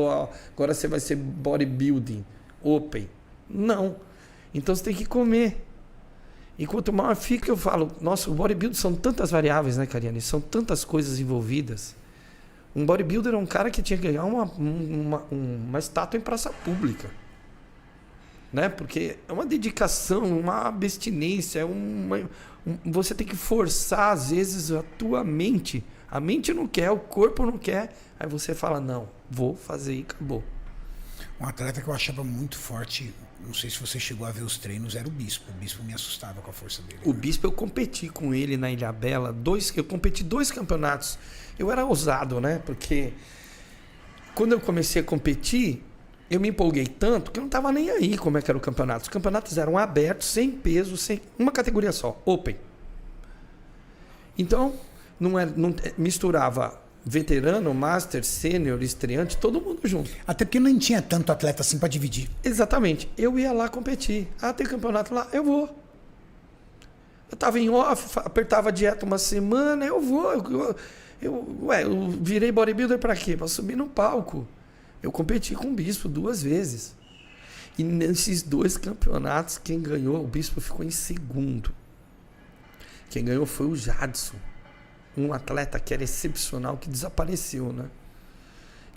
Ó, agora você vai ser bodybuilding, open. Não. Então você tem que comer. E quanto maior fica, eu falo, nossa, o bodybuilding são tantas variáveis, né, Cariane? São tantas coisas envolvidas. Um bodybuilder é um cara que tinha que ganhar uma estátua em praça pública. Né? Porque é uma dedicação, uma abstinência, você tem que forçar, às vezes, a tua mente. A mente não quer, o corpo não quer. Aí você fala, não, vou fazer e acabou. Um atleta que eu achava muito forte, não sei se você chegou a ver os treinos, era o Bispo. O Bispo me assustava com a força dele. O Bispo, eu competi com ele na Ilhabela. Eu competi 2 campeonatos. Eu era ousado, né? Porque quando eu comecei a competir, eu me empolguei tanto que eu não estava nem aí como é que era o campeonato. Os campeonatos eram abertos, sem peso, sem uma categoria só, open. Então, não misturava veterano, master, sênior, estreante, todo mundo junto. Até porque não tinha tanto atleta assim para dividir. Exatamente. Eu ia lá competir. Ah, tem campeonato lá? Eu vou. Eu estava em off, apertava a dieta uma semana, eu vou. Eu virei bodybuilder para quê? Para subir no palco. Eu competi com o Bispo 2 vezes. E nesses 2 campeonatos, quem ganhou, o Bispo ficou em segundo. Quem ganhou foi o Jadson. Um atleta que era excepcional, que desapareceu, né?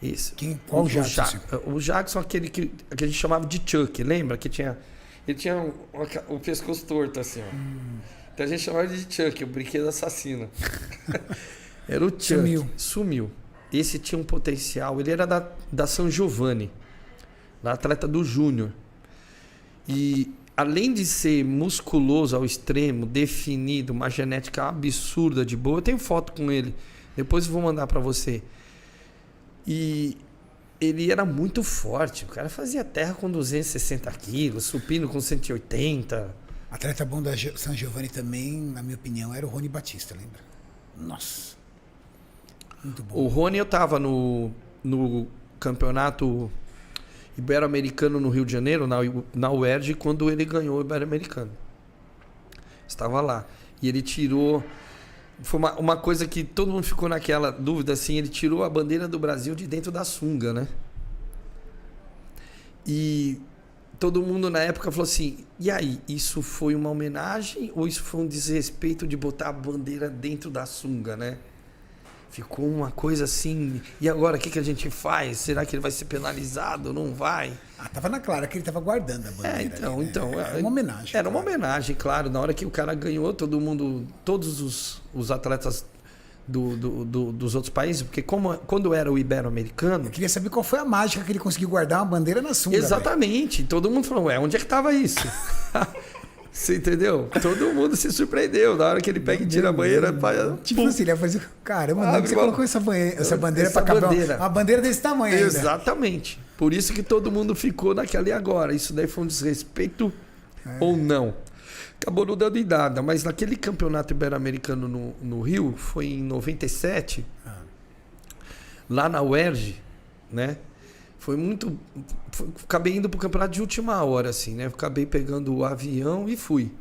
Isso. Qual o Jadson? O Jadson, aquele que a gente chamava de Chuck, lembra? Ele tinha o pescoço torto, assim, ó. Então a gente chamava de Chuck, o brinquedo assassino. Era o Chuck. Sumiu. Esse tinha um potencial. Ele era da São Giovanni, da atleta do Júnior. E além de ser musculoso ao extremo, definido, uma genética absurda de boa, eu tenho foto com ele. Depois eu vou mandar para você. E ele era muito forte. O cara fazia terra com 260 quilos, supino com 180. Atleta bom da São Giovanni também, na minha opinião, era o Rony Batista, lembra? Nossa. Muito bom. O Rony, eu estava no campeonato ibero-americano no Rio de Janeiro, na UERJ, quando ele ganhou o ibero-americano. Estava lá. E ele tirou... Foi uma coisa que todo mundo ficou naquela dúvida, assim, ele tirou a bandeira do Brasil de dentro da sunga, né? E todo mundo na época falou assim, e aí, isso foi uma homenagem ou isso foi um desrespeito de botar a bandeira dentro da sunga, né? Ficou uma coisa assim, e agora o que a gente faz? Será que ele vai ser penalizado? Não vai? Tava na clara que ele tava guardando a bandeira. Era uma homenagem. Era uma homenagem, claro. Na hora que o cara ganhou, todos os atletas dos outros países, porque quando era o ibero-americano... Eu queria saber qual foi a mágica que ele conseguiu guardar uma bandeira na sunga. Exatamente. Véio. Todo mundo falou, onde é que tava isso? Você entendeu? Todo mundo se surpreendeu na hora que ele pega e tira a bandeira. Tipo assim, ele ia fazer... Caramba, você colocou essa bandeira para caber uma bandeira desse tamanho ainda. Exatamente. Por isso que todo mundo ficou naquela e agora. Isso daí foi um desrespeito ou não? Acabou não dando em nada. Mas naquele campeonato ibero-americano no Rio, foi em 97, lá na UERJ, né? Foi muito... acabei indo pro campeonato de última hora, assim, né? Acabei pegando o avião e fui.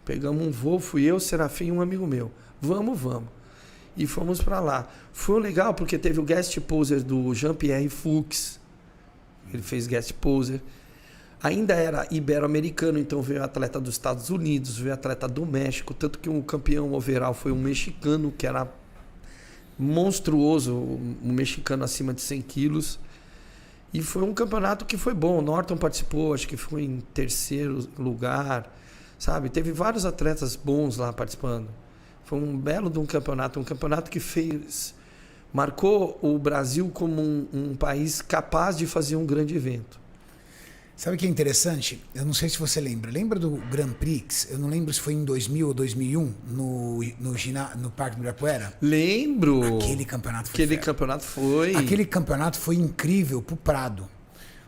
Pegamos um voo, fui eu, Serafim e um amigo meu. Vamos. E fomos para lá. Foi legal porque teve o guest poser do Jean-Pierre Fuchs. Ele fez guest poser. Ainda era ibero-americano, então veio atleta dos Estados Unidos, veio atleta do México. Tanto que o campeão overall foi um mexicano, que era monstruoso, um mexicano acima de 100 quilos. E foi um campeonato que foi bom. O Norton participou, acho que foi em 3º lugar, sabe? Teve vários atletas bons lá participando. Foi um belo de um campeonato que marcou o Brasil como um país capaz de fazer um grande evento. Sabe o que é interessante? Eu não sei se você lembra. Lembra do Grand Prix? Eu não lembro se foi em 2000 ou 2001, no Parque do Ibirapuera? Lembro. Aquele campeonato foi. Aquele campeonato foi incrível pro Prado.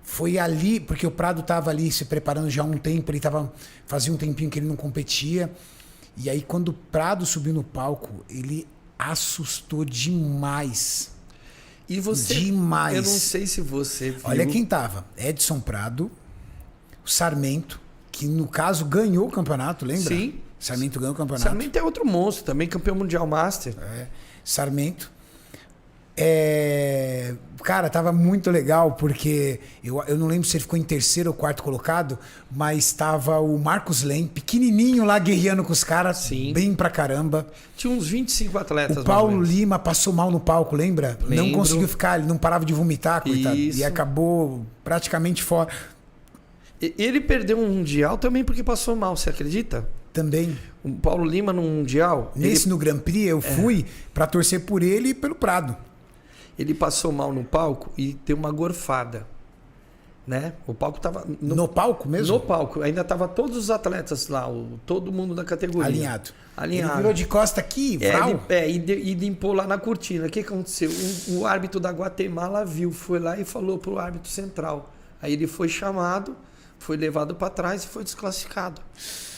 Foi ali, porque o Prado estava ali se preparando já há um tempo, fazia um tempinho que ele não competia. E aí, quando o Prado subiu no palco, ele assustou demais. E você... Demais. Eu não sei se você viu... Olha quem tava. Edson Prado, o Sarmento, que no caso ganhou o campeonato, lembra? Sim. Sarmento ganhou o campeonato. Sarmento é outro monstro, também campeão mundial master. Sarmento. Cara, tava muito legal, porque eu não lembro se ele ficou em terceiro ou quarto colocado, mas tava o Marcos Lem, pequenininho lá, guerreando com os caras, Sim. bem pra caramba. Tinha uns 25 atletas. O Paulo mais ou menos. Lima passou mal no palco, lembra? Não Lembro. conseguiu ficar, ele não parava de vomitar, coitado. Isso. E acabou praticamente fora. Ele perdeu um Mundial também porque passou mal, você acredita? Também. O Paulo Lima no Mundial, Nesse no Grand Prix eu fui pra torcer por ele e pelo Prado. ele passou mal no palco e deu uma gorfada, né? O palco tava... No palco mesmo? No palco. Ainda tava todos os atletas lá, todo mundo da categoria. Alinhado. Alinhado. Ele virou de costa aqui, vral. E limpou lá na cortina. O que aconteceu? O árbitro da Guatemala viu, foi lá e falou pro árbitro central. Aí ele foi chamado, foi levado para trás e foi desclassificado.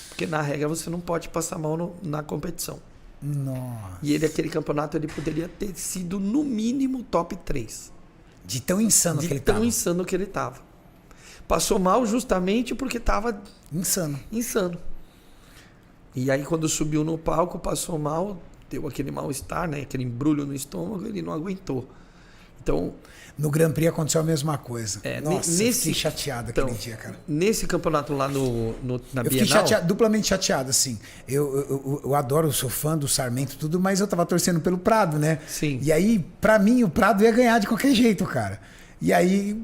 Porque na regra você não pode passar mal na competição. Nossa. E ele, aquele campeonato, ele poderia ter sido no mínimo top 3. De tão insano que ele tão tava. insano que ele tava. Passou mal justamente porque tava Insano. insano. E aí quando subiu no palco, passou mal, deu aquele mal-estar, né? Aquele embrulho no estômago, ele não aguentou. Então, No Grand Prix aconteceu a mesma coisa. Nossa, eu nesse- fiquei chateado aquele dia, cara. nesse campeonato lá na Eu fiquei Bienal... chateado, duplamente chateado, assim. Eu adoro, eu sou fã do Sarmento, tudo, mas eu tava torcendo pelo Prado, né? Sim. E aí, pra mim, o Prado ia ganhar de qualquer jeito, cara. E aí,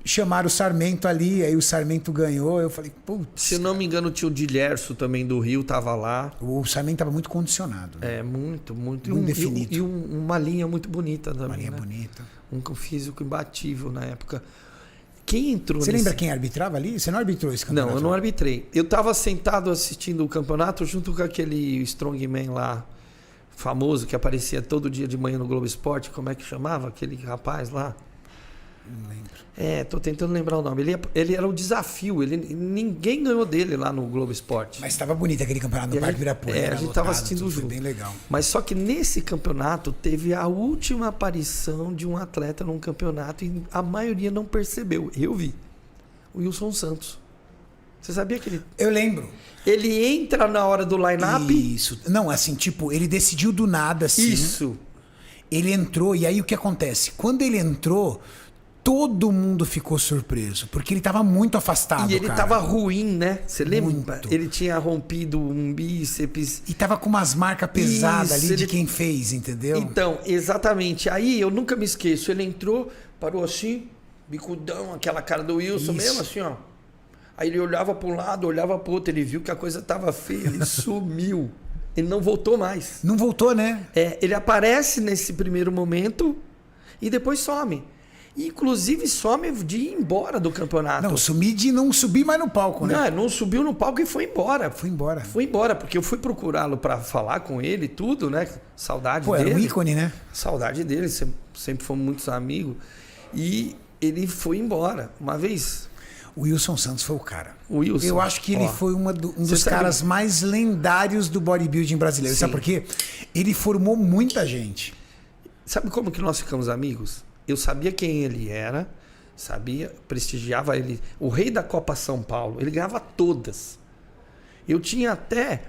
chamaram o Sarmento ali, aí o Sarmento ganhou, eu falei, putz. Se eu não me engano, o tio Dilherso também do Rio tava lá. O Sarmento tava muito condicionado, né? Muito. Muito definido. E uma linha muito bonita também. Uma linha né? bonita. Um físico imbatível na época. Quem entrou Você nesse... lembra quem arbitrava ali? Você não arbitrou esse Não, campeonato? eu não arbitrei. Eu tava sentado assistindo o campeonato junto com aquele strongman lá, famoso, que aparecia todo dia de manhã no Globo Esporte. Como é que chamava? Aquele rapaz lá. Não lembro. Tô tentando lembrar o nome. Ele era o desafio. Ninguém ganhou dele lá no Globo Esporte. Mas estava bonito aquele campeonato no E a Parque gente- Ibirapuera. a era gente tava lotado, assistindo tudo, o foi jogo. bem legal. Mas só que nesse campeonato teve a última aparição de um atleta num campeonato e a maioria não percebeu. Eu vi. O Wilson Santos. Você sabia que Eu lembro. ele entra na hora do line-up? Isso. Não, assim, tipo, ele decidiu do nada, assim. Isso. Ele entrou, e aí o que acontece? Quando ele entrou, todo mundo ficou surpreso, porque ele tava muito afastado, E ele cara. tava ruim, né? Você lembra? Muito. Ele tinha rompido um bíceps. E tava com umas marcas pesadas Isso, ali de ele- quem fez, entendeu? Então, exatamente. Aí eu nunca me esqueço. Ele entrou, parou assim, bicudão, aquela cara do Wilson Isso. mesmo, assim, ó. Aí ele olhava para um lado, olhava para o outro, ele viu que a coisa tava feia, ele sumiu. Ele não voltou mais. Não voltou, né? Ele aparece nesse primeiro momento e depois some. Inclusive some de ir embora do campeonato. Não, sumi de não subir mais no palco, né? Não subiu no palco e foi embora. Foi embora. Foi embora, porque eu fui procurá-lo para falar com ele e tudo, né? Saudade Pô, dele. era um ícone, né? Saudade dele, sempre fomos muitos amigos. E ele foi embora. Uma vez, O Wilson Santos foi o cara. o Wilson. Eu acho que ele ó, foi um dos sabe- caras mais lendários do bodybuilding brasileiro. Sim. Sabe por quê? Ele formou muita gente. Sabe como que nós ficamos amigos? Eu sabia quem ele era, sabia, prestigiava ele. O rei da Copa São Paulo, ele ganhava todas. Eu tinha até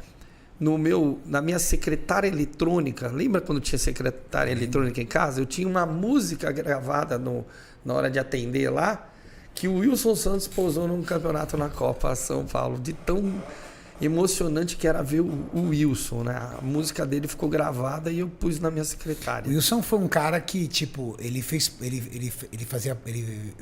na minha secretária eletrônica, lembra quando tinha secretária eletrônica em casa? Eu tinha uma música gravada na hora de atender lá, que o Wilson Santos pousou num campeonato na Copa São Paulo, de tão emocionante que era ver o Wilson, né? A música dele ficou gravada e eu pus na minha secretária. O Wilson foi um cara que, tipo, ele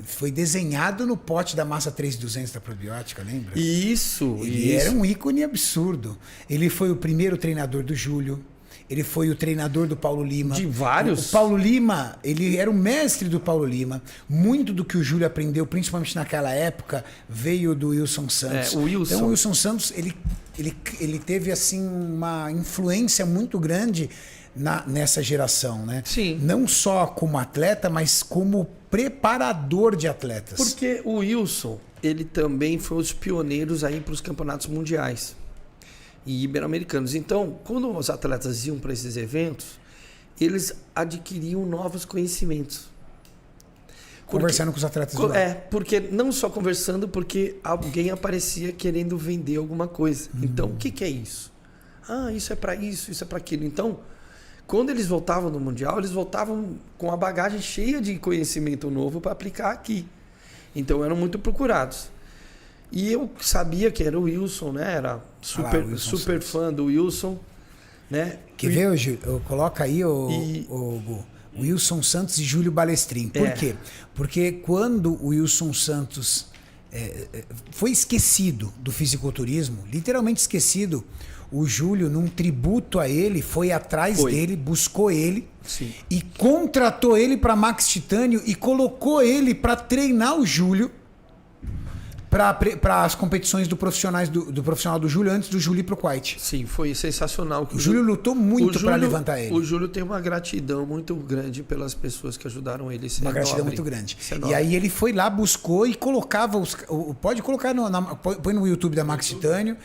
foi desenhado no pote da massa 3200 da probiótica, lembra? Isso, Ele isso. era um ícone absurdo. Ele foi o primeiro treinador do Júlio. Ele foi o treinador do Paulo Lima. De vários? O Paulo Lima, ele era o mestre do Paulo Lima. Muito do que o Júlio aprendeu, principalmente naquela época, veio do Wilson Santos. O Wilson. Então o Wilson Santos, ele teve assim uma influência muito grande nessa geração, né? Sim. Não só como atleta, mas como preparador de atletas. Porque o Wilson, ele também foi um dos pioneiros aí para os campeonatos mundiais e ibero-americanos. Então, quando os atletas iam para esses eventos, eles adquiriam novos conhecimentos. Conversando com os atletas de lá. Porque não só conversando, porque alguém aparecia querendo vender alguma coisa. Então, o que é isso? Ah, isso é para isso é para aquilo. Então, Quando eles voltavam no Mundial, eles voltavam com a bagagem cheia de conhecimento novo para aplicar aqui. Então eram muito procurados. E eu sabia que era o Wilson, né? Era super fã do Wilson, né? Quer ver, Gil? Coloca aí o Wilson Santos e Júlio Balestrin. Por quê? Porque quando o Wilson Santos foi esquecido do fisiculturismo, literalmente esquecido, o Júlio, num tributo a ele, foi atrás dele, buscou ele. Sim. E contratou ele para Max Titânio e colocou ele para treinar o Júlio para as competições do profissional do Júlio antes do Júlio ir pro Kuwait. Sim, foi sensacional. O Júlio lutou muito para levantar ele. O Júlio tem uma gratidão muito grande pelas pessoas que ajudaram ele. Uma gratidão muito grande. E aí ele foi lá, buscou e colocava pode colocar põe no YouTube da Max Titânio